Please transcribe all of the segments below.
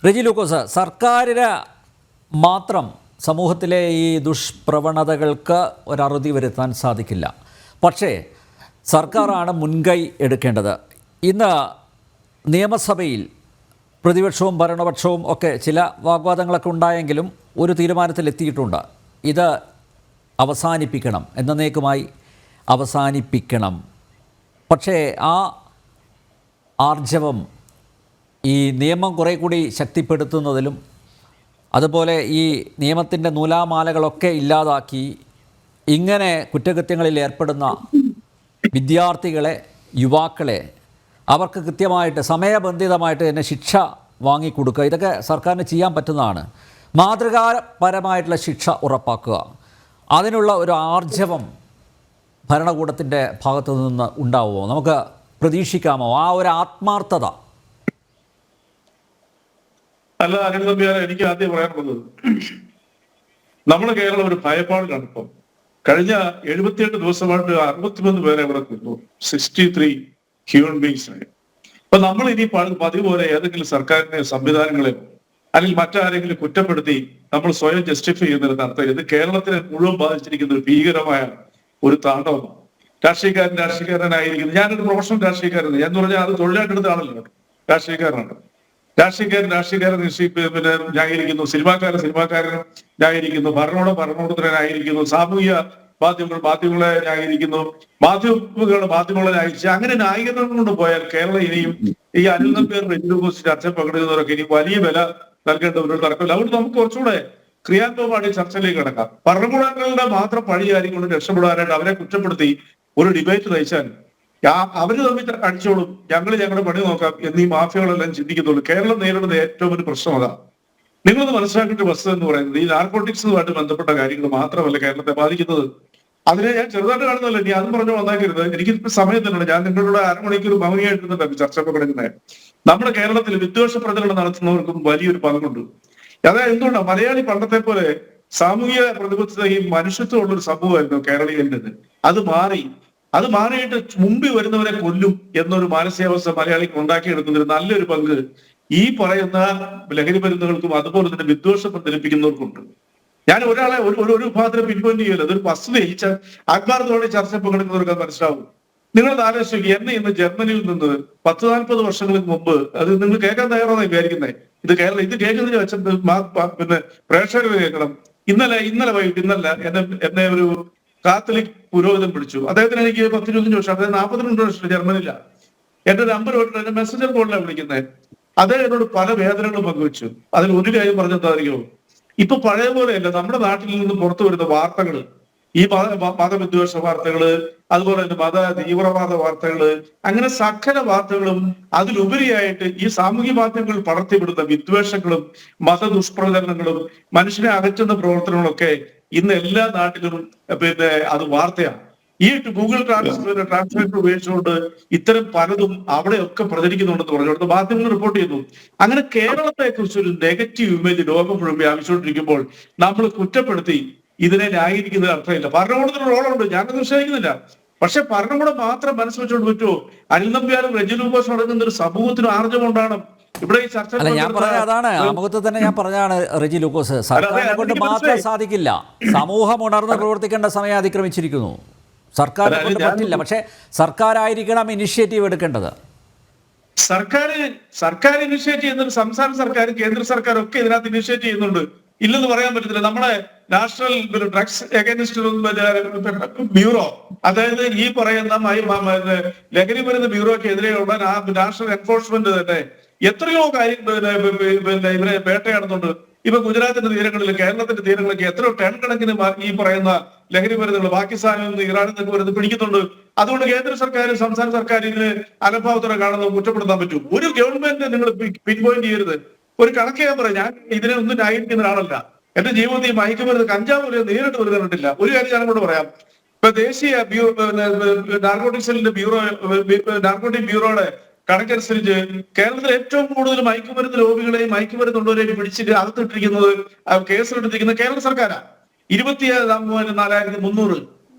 റെജി ലൂക്കോസ്, സർക്കാരിന് മാത്രം സമൂഹത്തിലെ ഈ ദുഷ്പ്രവണതകൾക്ക് ഒരറുതി വരുത്താൻ സാധിക്കില്ല. പക്ഷേ സർക്കാരാണ് മുൻകൈ എടുക്കേണ്ടത്. ഇന്ന് നിയമസഭയിൽ പ്രതിപക്ഷവും ഭരണപക്ഷവും ഒക്കെ ചില വാഗ്വാദങ്ങളൊക്കെ ഉണ്ടായെങ്കിലും ഒരു തീരുമാനത്തിലെത്തിയിട്ടുണ്ട്. ഇത് അവസാനിപ്പിക്കണം, എന്നേക്കുമായി അവസാനിപ്പിക്കണം. പക്ഷേ ആ ആർജവം ഈ നിയമം കുറേ കൂടി ശക്തിപ്പെടുത്തുന്നതിലും അതുപോലെ ഈ നിയമത്തിൻ്റെ നൂലാമാലകളൊക്കെ ഇല്ലാതാക്കി ഇങ്ങനെ കുറ്റകൃത്യങ്ങളിൽ ഏർപ്പെടുന്ന വിദ്യാർത്ഥികളെ, യുവാക്കളെ അവർക്ക് കൃത്യമായിട്ട് സമയബന്ധിതമായിട്ട് തന്നെ ശിക്ഷ വാങ്ങിക്കൊടുക്കുക, ഇതൊക്കെ സർക്കാരിന് ചെയ്യാൻ പറ്റുന്നതാണ്. മാതൃകാപരമായിട്ടുള്ള ശിക്ഷ ഉറപ്പാക്കുക, അതിനുള്ള ഒരു ആർജവം ഭരണകൂടത്തിൻ്റെ ഭാഗത്തു നിന്ന് ഉണ്ടാവുമോ? നമുക്ക് പ്രതീക്ഷിക്കാമോ ആ ഒരു ആത്മാർത്ഥത? അല്ല, അനിൽ നമ്പ്യാരെ, എനിക്ക് ആദ്യം പറയാനുള്ളത്, നമ്മുടെ കേരളം ഒരു ഭയപ്പാടിലാണ്. ഇപ്പം കഴിഞ്ഞ 78 ദിവസമായിട്ട് 63 പേരെ ഇവിടെ കൊന്നു, 63 ഹ്യൂമൻ ബീങ്സിനെ. അപ്പൊ നമ്മൾ ഇനി പതിവ് പോലെ ഏതെങ്കിലും സർക്കാരിനെ, സംവിധാനങ്ങളെയോ അല്ലെങ്കിൽ മറ്റാരെങ്കിലും കുറ്റപ്പെടുത്തി നമ്മൾ സ്വയം ജസ്റ്റിഫൈ ചെയ്യുന്നതിന് അർത്ഥം ഇത് കേരളത്തിനെ മുഴുവൻ ബാധിച്ചിരിക്കുന്ന ഒരു ഭീകരമായ ഒരു താണ്ഡവമാണ്. രാഷ്ട്രീയക്കാരനായിരിക്കുന്നത്, ഞാനൊരു പ്രൊഫഷണൽ രാഷ്ട്രീയക്കാരൻ, ഞാൻ പറഞ്ഞാൽ അത് തൊഴിലായിട്ടെടുത്ത ആളല്ലോ, രാഷ്ട്രീയക്കാരനാണ്. രാഷ്ട്രീയക്കാരൻ പിന്നെ ന്യായീകരിക്കുന്നു, സിനിമാക്കാരൻ ന്യായീകരിക്കുന്നു, ഭരണകൂടത്തിനെ ന്യായീകരിക്കുന്നു, സാമൂഹിക മാധ്യമങ്ങളെ ന്യായീകരിക്കുന്നു, മാധ്യമങ്ങളെ ന്യായീകരിച്ച് അങ്ങനെ ന്യായീകരണം കൊണ്ട് പോയാൽ കേരളം ഇനിയും ഈ അനിൽ നമ്പ്യാർ, റെജി ലൂക്കോസ് ചർച്ച പങ്കെടുക്കുന്നവരൊക്കെ ഇനി വലിയ വില നൽകേണ്ട ഒരു തർക്കമില്ല. അതുകൊണ്ട് നമുക്ക് കുറച്ചുകൂടെ ക്രിയാത്മകമായി ചർച്ചയിലേക്ക് കിടക്കാം. ഭരണകൂടങ്ങളുടെ മാത്രം പഴിയാരിക്കൊണ്ട് രക്ഷപ്പെടാനായിട്ട് അവരെ കുറ്റപ്പെടുത്തി ഒരു ഡിബേറ്റ് നയിച്ചാൽ അവര് തമ്മിൽ അടിച്ചോളും, ഞങ്ങളുടെ പണി നോക്കാം എന്നീ മാഫിയകളെല്ലാം ചിന്തിക്കുന്നുള്ളൂ. കേരളം നേരിടുന്ന ഏറ്റവും ഒരു പ്രശ്നം അതാ. നിങ്ങളത് മനസ്സിലാക്കേണ്ട വസ്തുത എന്ന് പറയുന്നത് ഈ നാർക്കോട്ടിക്സുമായിട്ട് ബന്ധപ്പെട്ട കാര്യങ്ങൾ മാത്രമല്ല കേരളത്തെ ബാധിക്കുന്നത്. അതിനെ ഞാൻ ചെറുതായിട്ട് കാണുന്നതല്ല, ഇനി അതും പറഞ്ഞു വന്നാക്കരുത്. എനിക്ക് സമയത്തിനുണ്ട്, ഞാൻ നിങ്ങളുടെ അരമണിക്കൂർ മൗനിയായിട്ടിരുന്നിട്ടാണ് ചർച്ച പങ്കെടുക്കുന്നത്. നമ്മുടെ കേരളത്തിൽ വിദ്വേഷ പ്രചരണം നടത്തുന്നവർക്കും വലിയൊരു പങ്കുണ്ട്. അതായത് എന്തുകൊണ്ടാണ് മലയാളി പണ്ടത്തെ പോലെ സാമൂഹിക പ്രതിബദ്ധതയും മനുഷ്യത്വമുള്ള ഒരു സമൂഹമായിരുന്നു കേരളീയരുടേത്. അത് മാറിയിട്ട് മുമ്പിൽ വരുന്നവരെ കൊല്ലും എന്നൊരു മാനസികാവസ്ഥ മലയാളിക്ക് ഉണ്ടാക്കിയെടുക്കുന്നതിന് നല്ലൊരു പങ്ക് ഈ പറയുന്ന ലഹരി മരുന്നുകൾക്കും അതുപോലെ തന്നെ വിദ്വേഷം പ്രചരിപ്പിക്കുന്നവർക്കുണ്ട്. ഞാൻ ഒരാളെ ഒരു വിഭാഗത്തിനെ പിൻപോയിന്റ് ചെയ്യല്ലോ, അതൊരു വസ്തുത ആത്മാർത്ഥത്തോടെ ചർച്ച പങ്കെടുക്കുന്നവർക്ക് അത് മനസ്സിലാവും. നിങ്ങളത് ആലോചിക്കുക, എന്നെ ഇന്ന് ജർമ്മനിയിൽ നിന്ന് 10-40 വർഷങ്ങൾക്ക് മുമ്പ്, അത് നിങ്ങൾ കേൾക്കാൻ തയ്യാറാണെന്ന് വിചാരിക്കുന്നത്, ഇത് കേൾക്കുന്നതിന് വെച്ചിട്ട് പിന്നെ പ്രേക്ഷകർ കേൾക്കണം. ഇന്നലെ വൈകിട്ട് എന്നെ ഒരു കാത്തലിക് പുരോഹിതൻ പിടിച്ചു. അദ്ദേഹത്തിന് എനിക്ക് 10-25 വർഷം, അദ്ദേഹം 42 വർഷം ജർമ്മനിയിലാണ്. എന്റെ നമ്പർ വിട്ടിട്ട് എന്റെ മെസ്സഞ്ചർ കോളിലാണ് വിളിക്കുന്നത്. അദ്ദേഹം എന്നോട് പല വേദനകളും പങ്കുവെച്ചു. അതിൽ ഒരു കാര്യം പറഞ്ഞെന്താറിയോ, ഇപ്പൊ പഴയ പോലെയല്ല നമ്മുടെ നാട്ടിൽ നിന്ന് പുറത്തു വരുന്ന വാർത്തകൾ, ഈ മതവിദ്വേഷ വാർത്തകള്, അതുപോലെ തന്നെ മത തീവ്രവാദ വാർത്തകള്, അങ്ങനെ സകല വാർത്തകളും അതിലുപരിയായിട്ട് ഈ സാമൂഹ്യ മാധ്യമങ്ങൾ പടർത്തിവിടുന്ന വിദ്വേഷങ്ങളും മതദുഷ്പ്രചരണങ്ങളും മനുഷ്യനെ അകറ്റുന്ന പ്രവർത്തനങ്ങളൊക്കെ ഇന്ന് എല്ലാ നാട്ടിലും പിന്നെ അത് വാർത്തയാണ്. ഈ ഗൂഗിൾ ട്രാൻസ്ലേറ്റർ ഉപയോഗിച്ചുകൊണ്ട് ഇത്തരം പലതും അവിടെയൊക്കെ പ്രചരിക്കുന്നുണ്ടെന്ന് പറഞ്ഞു മാധ്യമങ്ങൾ റിപ്പോർട്ട് ചെയ്യുന്നു. അങ്ങനെ കേരളത്തെ കുറിച്ച് ഒരു നെഗറ്റീവ് ഇമേജ് ലോകം മുഴുവൻ വ്യാപിച്ചുകൊണ്ടിരിക്കുമ്പോൾ നമ്മൾ കുറ്റപ്പെടുത്തി ഇതിനെ ന്യായീകരിക്കുന്നതിന് അർത്ഥമില്ല. ഭരണകൂടത്തിന് റോളുണ്ട്, ഞാനത് നിഷേധിക്കുന്നില്ല. പക്ഷെ ഭരണകൂടം മാത്രം മനസ്സ് വെച്ചുകൊണ്ട് പറ്റുമോ? അനിൽ നമ്പ്യാരും റെജി ലൂക്കോസും അടങ്ങുന്ന ഒരു സമൂഹത്തിന് ആർജവം ഉണ്ടാകണം. ഇവിടെ ഈ ചർച്ച അതാണ് ആമുഖത്തിൽ തന്നെ ഞാൻ പറഞ്ഞാണ് റെജി ലൂക്കോസ്, സർക്കാരിനെ കൊണ്ട് മാത്രം സാധിക്കില്ല. സമൂഹം ഉണർന്ന് പ്രവർത്തിക്കേണ്ട സമയം അതിക്രമിച്ചിരിക്കുന്നു. സർക്കാരിനെ കൊണ്ട് പറ്റില്ല. പക്ഷെ സർക്കാരായിരിക്കണം ഇനിഷ്യേറ്റീവ് എടുക്കേണ്ടത്. സർക്കാർ ഇനിഷ്യേറ്റ് ചെയ്യുന്നുണ്ട്. സംസ്ഥാന സർക്കാരും കേന്ദ്ര സർക്കാരും ഒക്കെ ഇതിനകത്ത് ഇനിഷ്യേറ്റ് ചെയ്യുന്നുണ്ട്. ഇല്ലെന്ന് പറയാൻ പറ്റത്തില്ല. നമ്മുടെ നാഷണൽ ഡ്രഗ്സ് അഗൈൻസ്റ്റ് ബ്യൂറോ, അതായത് ഈ പറയുന്ന ലഹരി മരുന്ന് ബ്യൂറോക്കെതിരെയുള്ള നാഷണൽ എൻഫോഴ്സ്മെന്റ് തന്നെ എത്രയോ കാര്യം ഇവരെ വേട്ടയാടുന്നുണ്ട്. ഇപ്പൊ ഗുജറാത്തിന്റെ തീരങ്ങളിൽ, കേരളത്തിന്റെ തീരങ്ങളിലൊക്കെ എത്രയോ ടൺ കണക്കിന് ഈ പറയുന്ന ലഹരി മരുന്നുകൾ പാകിസ്ഥാനിൽ നിന്ന്, ഇറാനിൽ നിന്ന് വരുന്നത് പിടിക്കുന്നുണ്ട്. അതുകൊണ്ട് കേന്ദ്ര സർക്കാരും സംസ്ഥാന സർക്കാർ ഇതിന് അലംഭാവത്തോടെ കാണുന്നത് കുറ്റപ്പെടുത്താൻ പറ്റും. ഒരു ഗവൺമെന്റ് നിങ്ങൾ പിൻപോയിന്റ് ചെയ്യരുത്. ഒരു കണക്ക് ഞാൻ പറയാം, ഞാൻ ഇതിനെ ഒന്നും ന്യായീകരിക്കുന്ന ആളല്ല. എന്റെ ജീവിതത്തിൽ മയക്കുമരുന്ന്, കഞ്ചാവ് വരെ നേരിട്ട് ഒരു കണ്ടിട്ടില്ല. ഒരു കാര്യം ഞാൻ കൂടെ പറയാം. ഇപ്പൊ ദേശീയ നാർക്കോട്ടിക് ബ്യൂറോയുടെ കണക്കനുസരിച്ച് കേരളത്തിൽ ഏറ്റവും കൂടുതൽ മയക്കുമരുന്ന് രോഗികളെയും മയക്കുമരുന്നുള്ളവരെയും പിടിച്ചിട്ട് അകത്തിട്ടിരിക്കുന്നത്, കേസിലെടുത്തിരിക്കുന്നത് കേരള സർക്കാരാണ്. 24,300.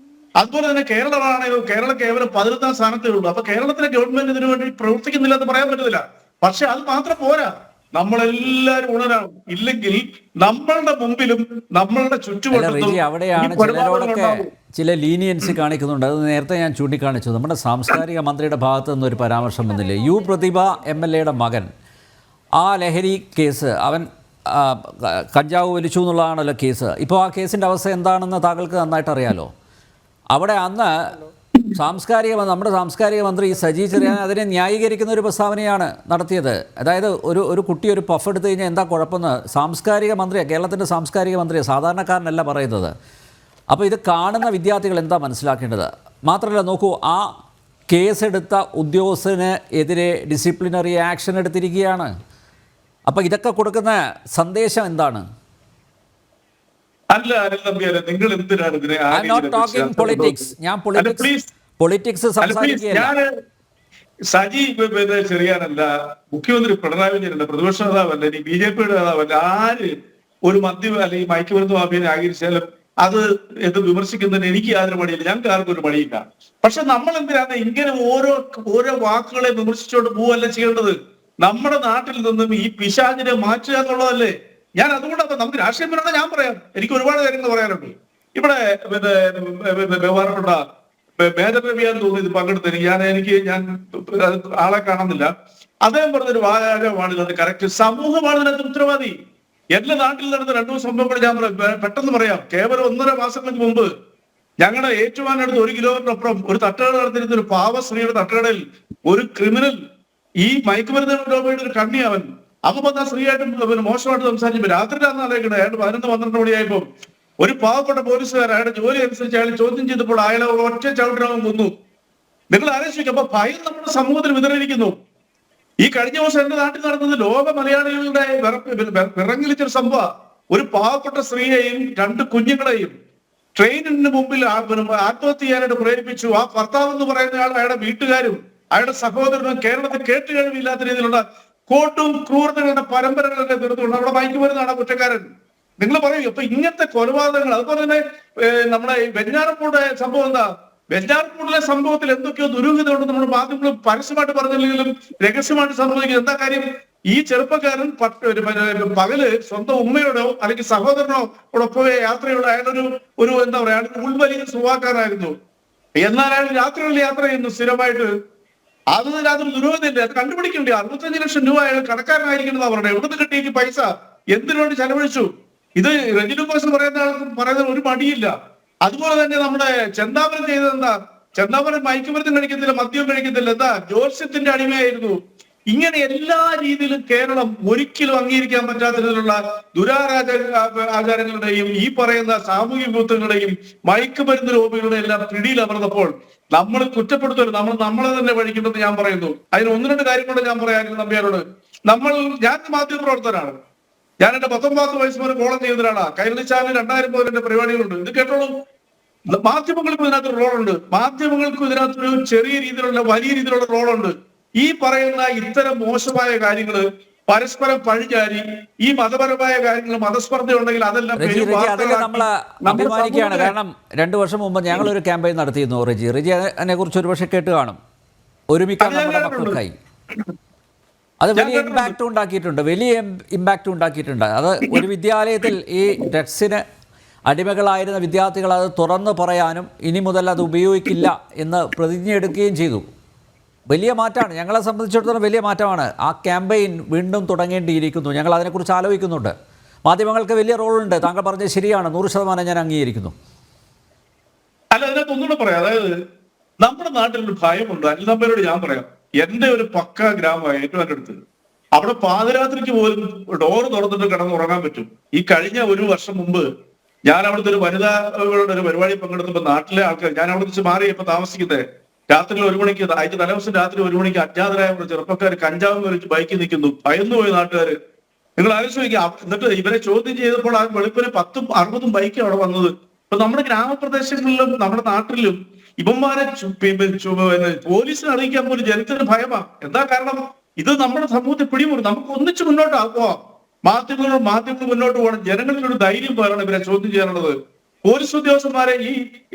അതുപോലെ തന്നെ കേരളം കേവലം 11ാം സ്ഥാനത്തേ ഉള്ളൂ. അപ്പൊ കേരളത്തിലെ ഗവൺമെന്റ് ഇതിനു വേണ്ടി പ്രവർത്തിക്കുന്നില്ല എന്ന് പറയാൻ പറ്റത്തില്ല. പക്ഷെ അത് മാത്രം പോരാ. നമ്മളെല്ലാരും ഉണരണം. ഇല്ലെങ്കിൽ നമ്മളുടെ മുമ്പിലും നമ്മളുടെ ചുറ്റുവട്ടത്തും റെജി, അവിടെയാണ് ചിലരോടൊക്കെ ചില ലീനിയൻസി കാണിക്കുന്നുണ്ട്. അത് നേരത്തെ ഞാൻ ചൂണ്ടിക്കാണിച്ചു. നമ്മുടെ സാംസ്കാരിക മന്ത്രിയുടെ ഭാഗത്തു നിന്നൊരു പരാമർശം വന്നില്ലേ, യു പ്രതിഭ MLA യുടെ മകൻ ആ ലഹരി കേസ്, അവൻ കഞ്ചാവ് വലിച്ചു എന്നുള്ളതാണല്ലോ കേസ്. ഇപ്പോൾ ആ കേസിൻ്റെ അവസ്ഥ എന്താണെന്ന് താങ്കൾക്ക് നന്നായിട്ട് അറിയാലോ. അവിടെ അന്ന് നമ്മുടെ സാംസ്കാരിക മന്ത്രി സജി ചെറിയാൻ അതിനെ ന്യായീകരിക്കുന്ന ഒരു പ്രസ്താവനയാണ് നടത്തിയത്. അതായത് ഒരു കുട്ടി ഒരു പഫ് എടുത്തു കഴിഞ്ഞാൽ എന്താ കുഴപ്പമെന്ന് സാംസ്കാരിക മന്ത്രിയാണ്, കേരളത്തിൻ്റെ സാംസ്കാരിക മന്ത്രിയാണ്, സാധാരണക്കാരനല്ല പറയുന്നത്. അപ്പോൾ ഇത് കാണുന്ന വിദ്യാർത്ഥികൾ എന്താ മനസ്സിലാക്കേണ്ടത്? മാത്രമല്ല നോക്കൂ, ആ കേസെടുത്ത ഉദ്യോഗസ്ഥന് എതിരെ ഡിസിപ്ലിനറി ആക്ഷൻ എടുത്തിരിക്കുകയാണ്. അപ്പോൾ ഇതൊക്കെ കൊടുക്കുന്ന സന്ദേശം എന്താണ്? അല്ല നമ്പ്യാരെ, നിങ്ങൾ എന്തിനാണ് ഇതിനെ പൊളിറ്റിക്സ് സംസാരിക്കുകയല്ല. ഞാൻ സജി ചെറിയാനല്ല, മുഖ്യമന്ത്രി പിണറായി വിജയനല്ല, പ്രതിപക്ഷ നേതാവല്ല, ഇനി BJPയുടെ നേതാവല്ല, ആര് ഒരു മദ്യം അല്ലെങ്കിൽ മയക്കുമരുന്ന് മാഫിയെ ന്യായീകരിച്ചാലും അത് എന്ത് വിമർശിക്കുന്നതിന് എനിക്ക് യാതൊരു മടിയില്ല, ഞങ്ങൾക്ക് ആർക്കും ഒരു മടിയില്ല. പക്ഷെ നമ്മൾ എന്തിനാണ് ഇങ്ങനെ ഓരോ വാക്കുകളെ വിമർശിച്ചുകൊണ്ട് പോവല്ല ചെയ്യേണ്ടത്? നമ്മുടെ നാട്ടിൽ നിന്നും ഈ പിശാചിനെ മാറ്റുക എന്നുള്ളതല്ലേ. ഞാൻ അതുകൊണ്ടാണ് നമുക്ക് രാഷ്ട്രീയം പറയണ, ഞാൻ പറയാം, എനിക്ക് ഒരുപാട് കാര്യങ്ങൾ പറയാനുണ്ട്. ഇവിടെ ബഹുമാനപ്പെട്ട മേജർ രവിയാൻ തോന്നിയത് പങ്കെടുത്തത് ഞാൻ ആളെ കാണുന്നില്ല. അദ്ദേഹം പറഞ്ഞൊരു വാചകമാണ് അത് കറക്റ്റ്. സമൂഹമാണ് ഇതിനകത്ത് ഉത്തരവാദി. എന്റെ നാട്ടിൽ നടന്ന 2 സംഭവങ്ങൾ ഞാൻ പെട്ടെന്ന് പറയാം. കേവലം 1.5 മാസങ്ങൾക്ക് മുമ്പ് ഞങ്ങളുടെ ഏറ്റുമാനടുത്ത് 1 കിലോമീറ്ററിനപ്പുറം ഒരു തട്ടുകട നടത്തിയിരുന്ന ഒരു പാവ സ്ത്രീയുടെ തട്ടുകടയിൽ ഒരു ക്രിമിനൽ, ഈ മയക്കുമരുന്ന് ഒരു കണ്ണിയവൻ, അപ്പൊ ആ സ്ത്രീയായിട്ട് മോശമായിട്ട് സംസാരിച്ചപ്പോ രാത്രിയിലാന്ന് അറിയിക്കണേ, അയാൾ 11-12 മണിയായപ്പോ ഒരു പാവപ്പെട്ട പോലീസുകാർ അയാളുടെ ജോലി അനുസരിച്ച് അയാൾ ചോദ്യം ചെയ്തപ്പോൾ അയാളെ ഒറ്റ ചവിട്ടിനാവും കൊന്നു. നിങ്ങൾ ആലോചിക്കും. അപ്പൊ ഭയം നമ്മുടെ സമൂഹത്തിൽ വിതറിയിരിക്കുന്നു. ഈ കഴിഞ്ഞ ദിവസം എന്റെ നാട്ടിൽ നടന്നത് ലോക മലയാളികളുടെ വിറങ്ങിലിച്ചൊരു സംഭവം. ഒരു പാവപ്പെട്ട സ്ത്രീയെയും 2 കുഞ്ഞുങ്ങളെയും ട്രെയിനിന് മുമ്പിൽ ആത്മഹത്യ ചെയ്യാനായിട്ട് പ്രേരിപ്പിച്ചു. ആ ഭർത്താവ് എന്ന് പറയുന്ന ആൾ, അയാളുടെ വീട്ടുകാരും അയാളുടെ സഹോദരനും കേരളത്തിൽ കേട്ടുകഴിവില്ലാത്ത രീതിയിലുള്ള കോട്ടും ക്രൂരതകളുടെ പരമ്പരകളുടെ തീർത്തുകൊണ്ട് അവിടെ മയക്കുമരുന്നാണ് കുറ്റക്കാരൻ. നിങ്ങൾ പറയൂ. അപ്പൊ ഇങ്ങനത്തെ കൊലപാതകങ്ങൾ, അതുപോലെ തന്നെ നമ്മുടെ വെഞ്ഞാറപ്പൂടെ സംഭവം എന്താ? വെഞ്ഞാറപ്പൂടിലെ സംഭവത്തിൽ എന്തൊക്കെയോ ദുരൂഹതയുണ്ട്. നമ്മുടെ മാധ്യമങ്ങൾ പരസ്യമായിട്ട് പറഞ്ഞില്ലെങ്കിലും രഹസ്യമായിട്ട് സംഭവിക്കുന്നത് എന്താ കാര്യം? ഈ ചെറുപ്പക്കാരൻ പകല് സ്വന്തം ഉമ്മയോടോ അല്ലെങ്കിൽ സഹോദരനോ ഒപ്പം യാത്രയുള്ള അയാളൊരു എന്താ പറയാ, അയാൾ ഉൾവലിയ സുവാക്കാരായിരുന്നു. എന്നാൽ അയാൾ രാത്രികളിൽ യാത്ര ചെയ്യുന്നു സ്ഥിരമായിട്ട്. അതിനകത്തൊരു ദുരൂഹതയില്ല. അത് കണ്ടുപിടിക്കണ്ടേ? 65 ലക്ഷം രൂപ അയാൾ കടക്കാരനായിരിക്കുന്നതാ പറഞ്ഞത്. എവിടുന്ന് കിട്ടിയ പൈസ എന്തിനു വേണ്ടി ചെലവഴിച്ചു? ഇത് റെജി ലൂക്കോസ് പറയുന്ന ഒരു മടിയില്ല. അതുപോലെ തന്നെ നമ്മുടെ ചെന്താമരൻ ചെയ്തത് എന്താ? ചെന്താമരൻ മയക്കുമരുന്ന് കഴിക്കത്തില്ല, മദ്യം കഴിക്കത്തില്ല, എന്താ ജോത്സ്യത്തിന്റെ അടിമയായിരുന്നു. ഇങ്ങനെ എല്ലാ രീതിയിലും കേരളം ഒരിക്കലും അംഗീകരിക്കാൻ പറ്റാത്ത രീതിയിലുള്ള ആചാരങ്ങളുടെയും ഈ പറയുന്ന സാമൂഹ്യ വിപത്തുകളുടെയും മയക്കുമരുന്ന് രോഗികളുടെ എല്ലാം പിടിയിൽ അമർന്നപ്പോൾ നമ്മൾ കുറ്റപ്പെടുത്തരുത്. നമ്മളെ തന്നെ വഴിക്കുണ്ടെന്ന് ഞാൻ പറയുന്നു. അതിന് 1-2 കാര്യം കൊണ്ട് ഞാൻ പറയാനും നമ്പ്യാരോട്. ഞാൻ മാധ്യമ പ്രവർത്തകനാണ്. ഞാൻ എന്റെ 19 വയസ്സ് മുതൽ കോളം ചെയ്യുന്നൊരാളാണ്. കൈരളി ചാനൽ 2000 മുതൽ എന്റെ പരിപാടികളുണ്ട്. ഇത് കേട്ടോളൂ. മാധ്യമങ്ങൾക്കും ഇതിനകത്തൊരു റോളുണ്ട്. മാധ്യമങ്ങൾക്കും ഇതിനകത്തൊരു ചെറിയ രീതിയിലുള്ള വലിയ രീതിയിലുള്ള റോളുണ്ട്. ഈ പറയുന്ന ഇത്തരം മോശമായ കാര്യങ്ങള് പരസ്പരം പഴിചാരി ഈ മതപരമായ കാര്യങ്ങൾ മതസ്പർദ്ധ ഉണ്ടെങ്കിൽ അതെല്ലാം നമ്മൾ അഭിമാനിക്കുകയാണ്. കാരണം 2 വർഷം മുമ്പ് ഞങ്ങളൊരു ക്യാമ്പയിൻ നടത്തിയിരുന്നു. റെജി അതിനെ കുറിച്ച് ഒരുപക്ഷെ കേട്ട് കാണും. ഒരുമിക്കാൻ നമ്മുടെ മക്കൾക്കായി. അത് വലിയ ഇമ്പാക്റ്റ് ഉണ്ടാക്കിയിട്ടുണ്ട്. അത് ഒരു വിദ്യാലയത്തിൽ ഈ ഡ്രഗ്സിന് അടിമകളായിരുന്ന വിദ്യാർത്ഥികൾ അത് തുറന്നു പറയാനും ഇനി മുതൽ അത് ഉപയോഗിക്കില്ല എന്ന് പ്രതിജ്ഞ എടുക്കുകയും ചെയ്തു. വലിയ മാറ്റമാണ്. ഞങ്ങളെ സംബന്ധിച്ചിടത്തോളം വലിയ മാറ്റമാണ്. ആ ക്യാമ്പയിൻ വീണ്ടും തുടങ്ങേണ്ടിയിരിക്കുന്നു. ഞങ്ങൾ അതിനെക്കുറിച്ച് ആലോചിക്കുന്നുണ്ട്. മാധ്യമങ്ങൾക്ക് വലിയ റോളുണ്ട്. താങ്കൾ പറഞ്ഞത് ശരിയാണ്, 100% ഞാൻ അംഗീകരിക്കുന്നു. അല്ല, അതിനകത്ത് ഒന്നുകൂടെ പറയാം. അതായത് നമ്മുടെ നാട്ടിലൊരു ഭയമുണ്ട്. അനിൽനമ്പരോട് ഞാൻ പറയാം. എന്റെ ഒരു പക്ക ഗ്രാമമായ ഏറ്റവും അടുത്ത്, അവിടെ പാതിരാത്രിക്ക് പോലും ഡോറ് തുറന്നിട്ട് കിടന്നുറങ്ങാൻ പറ്റും. ഈ കഴിഞ്ഞ 1 വർഷം മുമ്പ് ഞാൻ അവിടുത്തെ ഒരു വനിതാകളുടെ ഒരു പരിപാടി പങ്കെടുത്തപ്പോ നാട്ടിലെ ആൾക്കാർ, ഞാൻ അവിടെ വെച്ച് മാറിയപ്പോ താമസിക്കുന്നത്, രാത്രി 1 മണിക്ക്, അതിന്റെ തലേദിവസം രാത്രി 1 മണിക്ക് അജ്ഞാതരായ ചെറുപ്പക്കാർ കഞ്ചാവ് വലിച്ച് ബൈക്കിൽ നിൽക്കുന്നു. ഭയന്നുപോയി നാട്ടുകാര്. നിങ്ങൾ ആലോചിക്കുക. എന്നിട്ട് ഇവരെ ചോദ്യം ചെയ്തപ്പോൾ ആ വെളുപ്പിന് 10-60 ബൈക്ക് അവിടെ വന്നത്. ഇപ്പൊ നമ്മുടെ ഗ്രാമപ്രദേശങ്ങളിലും നമ്മുടെ നാട്ടിലും ഇവന്മാരെ പോലീസിനെ അറിയിക്കാൻ പോലും ജനത്തിന് ഭയമാ. എന്താ കാരണം? ഇത് നമ്മുടെ സമൂഹത്തെ പിടിമുറും. നമുക്ക് ഒന്നിച്ച് മുന്നോട്ട് പോവാം. മാധ്യമങ്ങൾ മുന്നോട്ട് പോകണം. ജനങ്ങളിലൊരു ധൈര്യം പോലാണ് ഇവരെ ചോദ്യം ചെയ്യാനുള്ളത്. പോലീസ് ഉദ്യോഗസ്ഥന്മാരെ, ഈ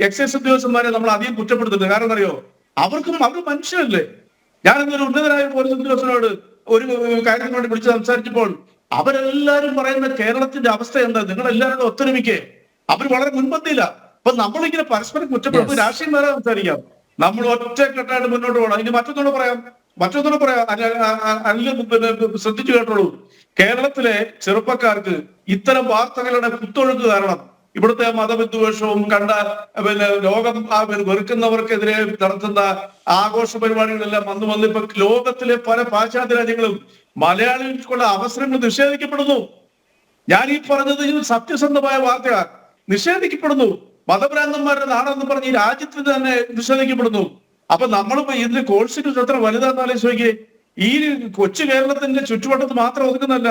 എക്സൈസ് ഉദ്യോഗസ്ഥന്മാരെ നമ്മൾ അധികം കുറ്റപ്പെടുത്തുന്നത് കാരണം അറിയോ? അവർ മനുഷ്യരല്ലേ. ഞാൻ എന്നൊരു ഉന്നതനായ പോലീസ് ഉദ്യോഗസ്ഥനോട് ഒരു കാര്യത്തിന് വേണ്ടി വിളിച്ച് സംസാരിച്ചപ്പോൾ അവരെല്ലാരും പറയുന്ന കേരളത്തിന്റെ അവസ്ഥ എന്താ, നിങ്ങൾ എല്ലാവരും ഒത്തൊരുമിക്കേ, അവർ വളരെ മുൻപന്തിയില്ല. അപ്പൊ നമ്മളിങ്ങനെ പരസ്പരം കുറ്റപ്പെടുത്തി രാഷ്ട്രീയം വേറെ സംസാരിക്കാം, നമ്മൾ ഒറ്റക്കെട്ടായിട്ട് മുന്നോട്ട് പോകണം. ഇനി മറ്റൊന്നുകൂടെ പറയാം. ശ്രദ്ധിച്ചു കേട്ടോളൂ. കേരളത്തിലെ ചെറുപ്പക്കാർക്ക് ഇത്തരം വാർത്തകളുടെ കുത്തൊഴുക്ക് കാരണം ഇവിടുത്തെ മതവിദ്വേഷവും കണ്ട ലോകം വെറുക്കുന്നവർക്കെതിരെ നടത്തുന്ന ആഘോഷ പരിപാടികളെല്ലാം വന്ന് ഇപ്പൊ ലോകത്തിലെ പല പാശ്ചാത്യ രാജ്യങ്ങളും മലയാളികൾക്കുള്ള അവസരങ്ങൾ നിഷേധിക്കപ്പെടുന്നു. ഞാൻ ഈ പറഞ്ഞത് സത്യസന്ധമായ വാർത്തയാണ്. നിഷേധിക്കപ്പെടുന്നു. മതഭ്രാന്തന്മാരുടെ നാടെന്ന് പറഞ്ഞ് ഈ രാജ്യത്തിന് തന്നെ നിഷേധിക്കപ്പെടുന്നു. അപ്പൊ നമ്മളിപ്പോ ഇതിന്റെ കോൺസ്റ്റിറ്റ്യൂഷൻ എത്ര വലുതാന്ന് ആലോചിച്ച്, ഈ കൊച്ചു കേരളത്തിന്റെ ചുറ്റുവട്ടത്ത് മാത്രം ഒതുക്കുന്നല്ല,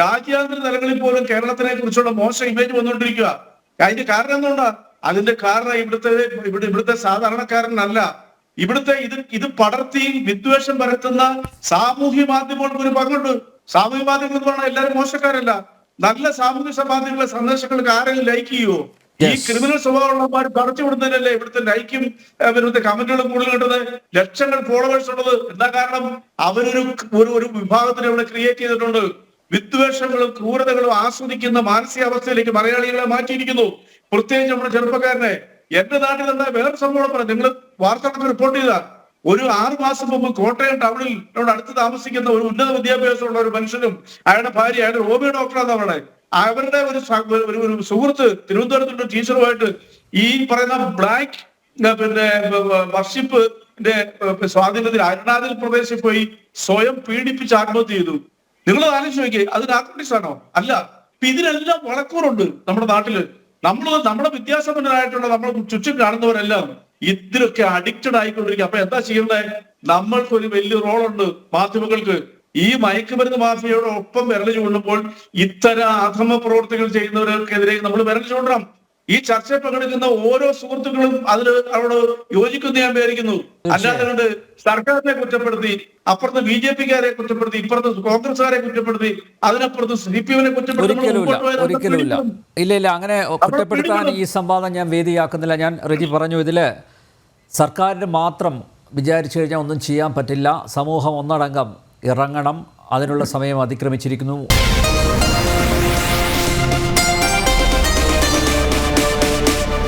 രാജ്യാന്തര തലങ്ങളിൽ പോലും കേരളത്തിനെ കുറിച്ചുള്ള മോശം ഇമേജ് വന്നുകൊണ്ടിരിക്കുക. അതിന്റെ കാരണം എന്തുകൊണ്ടാ? അതിന്റെ കാരണം ഇവിടുത്തെ സാധാരണക്കാരനല്ല, ഇവിടുത്തെ ഇത് പടർത്തി വിദ്വേഷം പരത്തുന്ന സാമൂഹ്യ മാധ്യമങ്ങൾക്ക് ഒരു പങ്കുണ്ട്. സാമൂഹ്യ മാധ്യമങ്ങൾ എന്ന് പറഞ്ഞാൽ എല്ലാവരും മോശക്കാരല്ല. നല്ല സാമൂഹ്യ മാധ്യമങ്ങളെ സന്ദേശങ്ങൾക്ക് ആരെങ്കിലും ലൈക്ക് ചെയ്യുവോ? ഈ ക്രിമിനൽ സ്വഭാവമുള്ളവന്മാർ തടച്ചു വിടുന്നതിനല്ലേ ഇവിടുത്തെ ലൈക്കും ഇവിടുത്തെ കമന്റുകളും കൂടുതൽ കിട്ടുന്നത്, ലക്ഷങ്ങൾ ഫോളോവേഴ്സ് ഉള്ളത്. എന്താ കാരണം? അവരൊരു വിഭാഗത്തിനെ ഇവിടെ ക്രിയേറ്റ് ചെയ്തിട്ടുണ്ട്. വിദ്വേഷങ്ങളും ക്രൂരതകളും ആസ്വദിക്കുന്ന മാനസികാവസ്ഥയിലേക്ക് മലയാളികളെ മാറ്റിയിരിക്കുന്നു. പ്രത്യേകിച്ച് നമ്മുടെ ചെറുപ്പക്കാരനെ. എന്റെ നാട്ടിൽ തന്നെ വേറെ സംഭവം പറയാം. നിങ്ങൾ വാർത്തകളൊക്കെ റിപ്പോർട്ട് ചെയ്ത ഒരു 6 മാസം മുമ്പ് കോട്ടയം ടൗണിൽ നമ്മുടെ അടുത്ത് താമസിക്കുന്ന ഒരു ഉന്നത വിദ്യാഭ്യാസമുള്ള ഒരു മനുഷ്യനും അയാളുടെ ഭാര്യ, അയാളുടെ ഹോമിയോ ഡോക്ടറാണ് അവിടെ, അവരുടെ ഒരു സുഹൃത്ത് തിരുവനന്തപുരത്തുള്ള ടീച്ചറുമായിട്ട് ഈ പറയുന്ന ബ്ലാക്ക് വർഷിപ്പിന്റെ സ്വാധീനത്തിൽ അരുണാചൽ പ്രദേശിൽ പോയി സ്വയം പീഡിപ്പിച്ച് ആത്മഹത്യ ചെയ്തു. നിങ്ങൾ ആലോചിച്ച് നോക്കിയേ, അത് നാർക്കോട്ടിക്സാണോ? അല്ല. ഇതിനെല്ലാം വളക്കൂറുണ്ട് നമ്മുടെ നാട്ടില്. നമ്മുടെ വിദ്യാസമ്പന്നരായിട്ടുള്ള നമ്മൾ ചുറ്റും കാണുന്നവരെല്ലാം ഇതിലൊക്കെ അഡിക്റ്റഡ് ആയിക്കൊണ്ടിരിക്കുക. അപ്പൊ എന്താ ചെയ്യേണ്ടത്? നമ്മൾക്കൊരു വലിയ റോളുണ്ട് മാധ്യമങ്ങൾക്ക്. ഈ മയക്കുമരുന്ന് മാഫിയയോട് ഒപ്പം വിരൽ ചൂണ്ടുമ്പോൾ ഇത്തരം അധമ പ്രവർത്തികൾ ചെയ്യുന്നവർക്കെതിരെ നമ്മൾ വിരൽ ചൂണ്ടണം. ഈ ചർച്ചയിൽ പങ്കെടുക്കുന്ന ഓരോ സുഹൃത്തുക്കളും അവരോട് യോജിക്കുന്ന ഞാൻ വിചാരിക്കുന്നു. അല്ലാതെ കൊണ്ട് സർക്കാരിനെ കുറ്റപ്പെടുത്തി, അപ്പുറത്ത് BJP-ക്കാരെ കുറ്റപ്പെടുത്തി, ഇപ്പുറത്ത് കോൺഗ്രസ്സുകാരെ കുറ്റപ്പെടുത്തി, അതിനപ്പുറത്ത് CPM-നെ കുറ്റപ്പെടുത്തി ഇല്ല. അങ്ങനെ കുറ്റപ്പെടുത്താൻ ഈ സംവാദം ഞാൻ വേദിയാക്കുന്നില്ല. ഞാൻ റെജി പറഞ്ഞു, ഇതില് സർക്കാരിന് മാത്രം വിചാരിച്ചു കഴിഞ്ഞാൽ ഒന്നും ചെയ്യാൻ പറ്റില്ല. സമൂഹം ഒന്നടങ്കം ഇറങ്ങണം. അതിനുള്ള സമയം അതിക്രമിച്ചിരിക്കുന്നു.